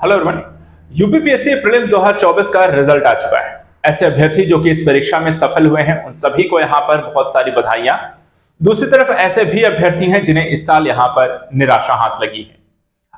Hello everyone. UPPSC prelims 2024 का result आ चुका है। ऐसे अभ्यर्थी जो कि इस परीक्षा में सफल हुए हैं उन सभी को यहां पर बहुत सारी बधाइयां। दूसरी तरफ ऐसे भी अभ्यर्थी हैं जिन्हें इस साल यहां पर निराशा हाथ लगी है।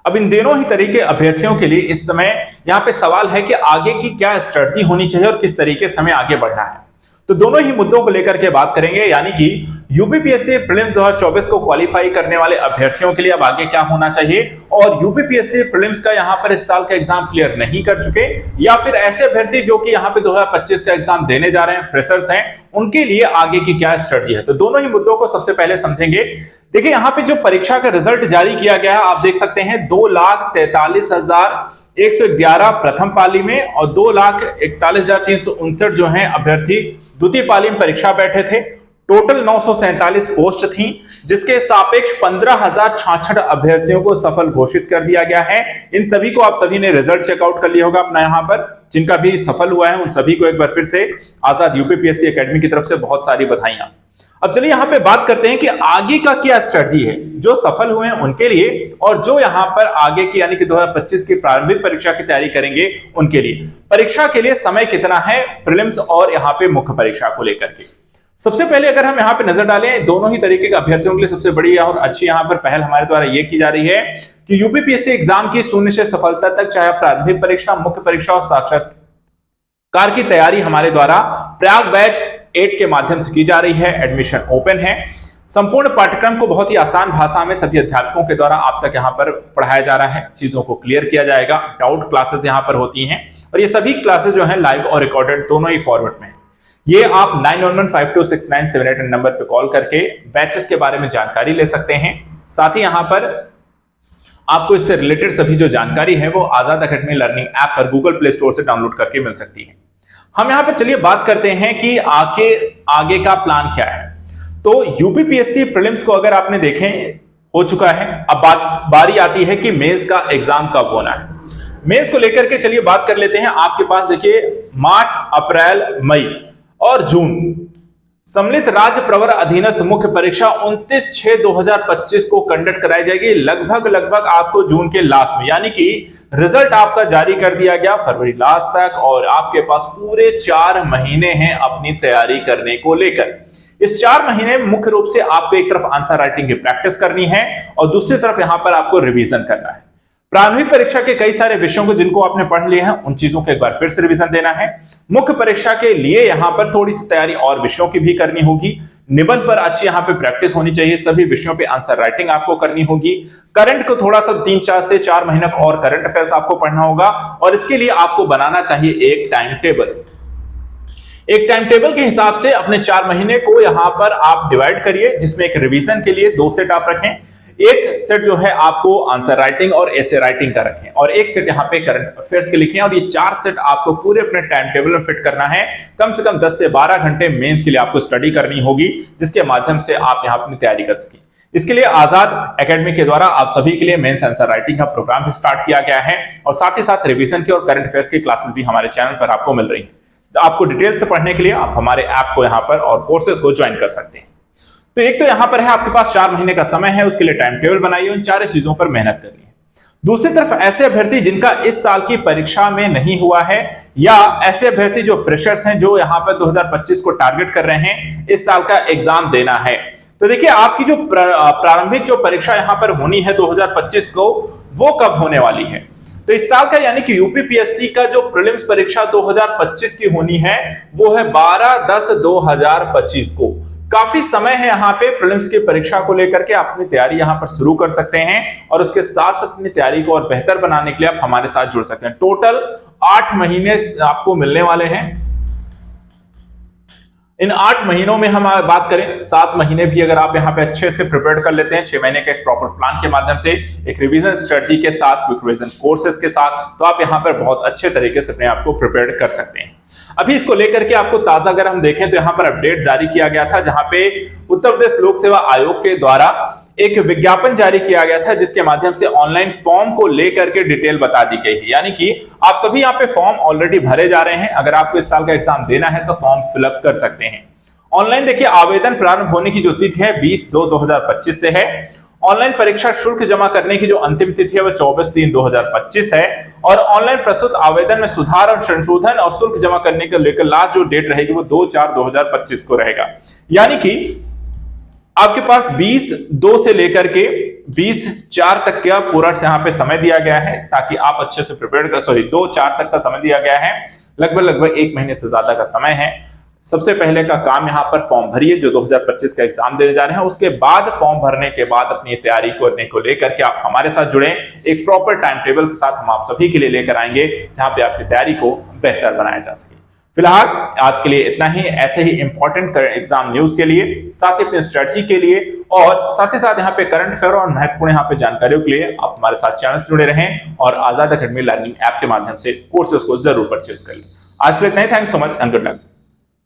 अब इन दोनों ही तरीके अभ्यर्थियों के लिए इस समय यहां पे सवाल है कि आगे की क्या स्ट्रेटजी होनी चाहिए और किस तरीके से हमें आगे बढ़ना है। तो दोनों ही मुद्दों को लेकर के बात करेंगे, यानी कि यूपीपीएससी प्रीलिम्स 2024 को क्वालिफाई करने वाले अभ्यर्थियों के लिए अब आगे क्या होना चाहिए, और यूपीपीएससी प्रीलिम्स का यहां पर इस साल का एग्जाम क्लियर नहीं कर चुके या फिर ऐसे अभ्यर्थी जो कि यहां पे 2025 का एग्जाम देने जा रहे हैं, फ्रेशर्स हैं, उनके लिए आगे की क्या स्ट्रेटजी है। तो दोनों ही मुद्दों को सबसे पहले समझेंगे। देखिए, यहां पे जो परीक्षा का रिजल्ट जारी किया गया है, आप देख सकते हैं 2,43,111 प्रथम पाली में और 2,41,359 जो हैं अभ्यर्थी द्वितीय पाली में परीक्षा बैठे थे। टोटल 947 पोस्ट थी, जिसके सापेक्ष 15,066 अभ्यर्थियों को सफल घोषित कर दिया गया है। इन सभी को आप सभी ने रिजल्ट चेकआउट कर लिया होगा अपना। यहां पर जिनका भी सफल हुआ है उन सभी को एक बार फिर से आजाद यूपीपीएससी एकेडमी की तरफ से बहुत सारी बधाइयां। अब चलिए यहां पे बात करते हैं कि आगे का क्या स्ट्रेटजी है जो सफल हुए हैं उनके लिए, और जो यहां पर आगे की यानी कि 2025 की प्रारंभिक परीक्षा की तैयारी करेंगे उनके लिए। परीक्षा के लिए समय कितना है प्रीलिम्स और यहां पे मुख्य परीक्षा को लेकर के। सबसे पहले अगर हम यहां पे नजर डालें, दोनों ही तरीके के अभ्यर्थियों के लिए सबसे बड़ी और अच्छी यहां पर पहल हमारे द्वारा यह की जा रही है कि यूपीपीएससी एग्जाम की शून्य से सफलता तक, चाहे प्रारंभिक परीक्षा, मुख्य परीक्षा और साक्षात्कार की तैयारी हमारे द्वारा प्रयाग बैच 8 के माध्यम से की जा रही है। एडमिशन ओपन है। संपूर्ण पाठ्यक्रम को बहुत ही आसान भाषा में सभी अध्यापकों के द्वारा आप तक यहां पर पढ़ाया जा रहा है। चीजों को क्लियर किया जाएगा। डाउट क्लासेस यहां पर होती हैं और ये सभी क्लासेस जो है लाइव और रिकॉर्डेड दोनों ही फॉर्मेट में है। ये आप 9115269788 नंबर पे कॉल करके बैचेस के बारे में जानकारी ले सकते हैं। साथ ही यहां पर आपको इससे रिलेटेड सभी जो जानकारी है वो आजाद एकेडमी लर्निंग ऐप पर गूगल प्ले स्टोर से डाउनलोड करके मिल सकती है। हम यहां पर चलिए बात करते हैं कि आगे का प्लान क्या है। तो यूपीपीएससी प्रीलिम्स को अगर आपने देखें हो चुका है, अब बारी आती है कि मेंस का एग्जाम कब होना है। मेंस को लेकर के चलिए बात कर लेते हैं। आपके पास देखिए मार्च, अप्रैल, मई और जून सम्मिलित राज्य प्रवर अधीनस्थ मुख्य परीक्षा 29/6/2025 को कंडक्ट कराई जाएगी। लगभग आपको जून के लास्ट में, यानी कि रिजल्ट आपका जारी कर दिया गया फरवरी लास्ट तक, और आपके पास पूरे 4 महीने हैं अपनी तैयारी करने को लेकर। इस 4 महीने में मुख्य रूप से आपको एक तरफ आंसर राइटिंग की प्रैक्टिस करनी है और दूसरी तरफ यहां पर आपको रिवीजन करना है। प्रारंभिक परीक्षा के कई सारे विषयों को जिनको आपने पढ़ लिए हैं उन चीजों को एक बार फिर से रिवीजन देना है। मुख्य परीक्षा के लिए यहां पर थोड़ी सी तैयारी और विषयों की भी करनी होगी। निबंध पर अच्छी यहां पे प्रैक्टिस होनी चाहिए। सभी विषयों पे आंसर राइटिंग आपको करनी होगी। करंट को थोड़ा सा 3 से 4 महीने और करंट अफेयर्स आपको पढ़ना होगा और इसके लिए आपको बनाना चाहिए एक टाइम टेबल। एक टाइम टेबल के हिसाब से अपने 4 महीने को यहां पर आप डिवाइड करिए, जिसमें एक रिवीजन के लिए 2 सेट आप रखें। एक सेट जो है आपको आंसर राइटिंग और एसे राइटिंग का रखें और एक सेट यहां पे करंट अफेयर्स के लिखें। और ये 4 सेट आपको पूरे अपने टाइम टेबल में फिट करना है। कम से कम 10 से 12 घंटे मेंस के लिए आपको स्टडी करनी होगी, जिसके माध्यम से आप यहां अपनी तैयारी कर सकें। इसके लिए आजाद एकेडमी के द्वारा आप सभी के लिए मेंस आंसर राइटिंग का प्रोग्राम भी स्टार्ट किया गया है और साथ ही साथ रिवीजन की और करंट अफेयर्स की क्लासेस भी हमारे चैनल पर आपको मिल रही है। तो आपको डिटेल से पढ़ने के लिए आप हमारे ऐप को यहां पर और कोर्सेज को ज्वाइन कर सकते हैं। तो एक तो यहां पर है आपके पास 4 महीने का समय है, उसके लिए टाइम टेबल बनाइए, उन 4 चीजों पर मेहनत करिए। दूसरी तरफ ऐसे अभ्यर्थी जिनका इस साल की परीक्षा में नहीं हुआ है, या ऐसे अभ्यर्थी जो फ्रेशर्स हैं जो यहां पर 2025 को टारगेट कर रहे हैं इस साल का एग्जाम देना है, तो देखिए आपकी जो प्रारंभिक जो परीक्षा यहां पर होनी है 2025 को, वो कब होने वाली है। तो इस साल का यानी कि यूपीपीएससी का जो प्रीलिम्स परीक्षा 2025 की होनी है वो है 12/10/2025 को। काफी समय है यहां पे प्रीलिम्स की परीक्षा को लेकर के आप अपनी तैयारी यहां पर शुरू कर सकते हैं और उसके साथ साथ अपनी तैयारी को और बेहतर बनाने के लिए आप हमारे साथ जुड़ सकते हैं। टोटल 8 महीने आपको मिलने वाले हैं। इन 8 महीनों में हम बात करें, 7 महीने भी अगर आप यहां पे अच्छे से प्रिपेयर कर लेते हैं 6 महीने के एक प्रॉपर प्लान के माध्यम से, एक रिवीजन स्ट्रेटजी के साथ, क्विक रिवीजन कोर्सेज के साथ, तो आप यहां पर बहुत अच्छे तरीके से अपने आप को प्रिपेयर कर सकते हैं। अभी इसको लेकर के आपको ताजा अगर हम देखें तो यहां पर अपडेट जारी किया गया था, जहां पे उत्तर प्रदेश लोक सेवा आयोग के द्वारा एक विज्ञापन जारी किया गया था, जिसके माध्यम से ऑनलाइन फॉर्म को लेकर के डिटेल बता दी गई है। यानी कि आप सभी यहां पे फॉर्म ऑलरेडी भरे जा रहे हैं। अगर आपको इस साल का एग्जाम देना है तो फॉर्म फिलअप कर सकते हैं। ऑनलाइन देखिए आवेदन प्रारंभ होने की जो तिथि है 20/2/2025 से है। ऑनलाइन परीक्षा शुल्क जमा करने की जो अंतिम तिथि है वह 24/3/2025 है और ऑनलाइन प्रस्तुत आवेदन में सुधार और संशोधन और शुल्क जमा करने को लेकर लास्ट जो डेट रहेगी वो 2/4/2025 को रहेगा। यानी कि आपके पास 20/2 से लेकर के 20/4 तक का पूरा यहाँ पे समय दिया गया है ताकि आप अच्छे से प्रिपेयर कर, 2/4 तक का समय दिया गया है, लगभग 1 महीने से ज्यादा का समय है। सबसे पहले का काम यहाँ पर फॉर्म भरिए जो 2025 का एग्जाम देने जा रहे हैं, उसके बाद फॉर्म भरने के बाद अपनी तैयारी करने को लेकर के आप हमारे साथ जुड़े, एक प्रॉपर टाइम टेबल के साथ हम आप सभी के लिए लेकर आएंगे जहां पे आपकी तैयारी को बेहतर बनाया जा सके। फिलहाल आज के लिए इतना ही। ऐसे ही इंपॉर्टेंट एग्जाम न्यूज के लिए, साथ ही अपनी स्ट्रेटजी के लिए और साथ ही साथ यहाँ पे करंट अफेयर और महत्वपूर्ण यहाँ पे जानकारियों के लिए आप हमारे साथ चैनल से जुड़े रहें और आजाद एकेडमी लर्निंग ऐप के माध्यम से कोर्सेज को जरूर परचेज कर लें। आज के लिए इतना ही। Thanks so much and good luck.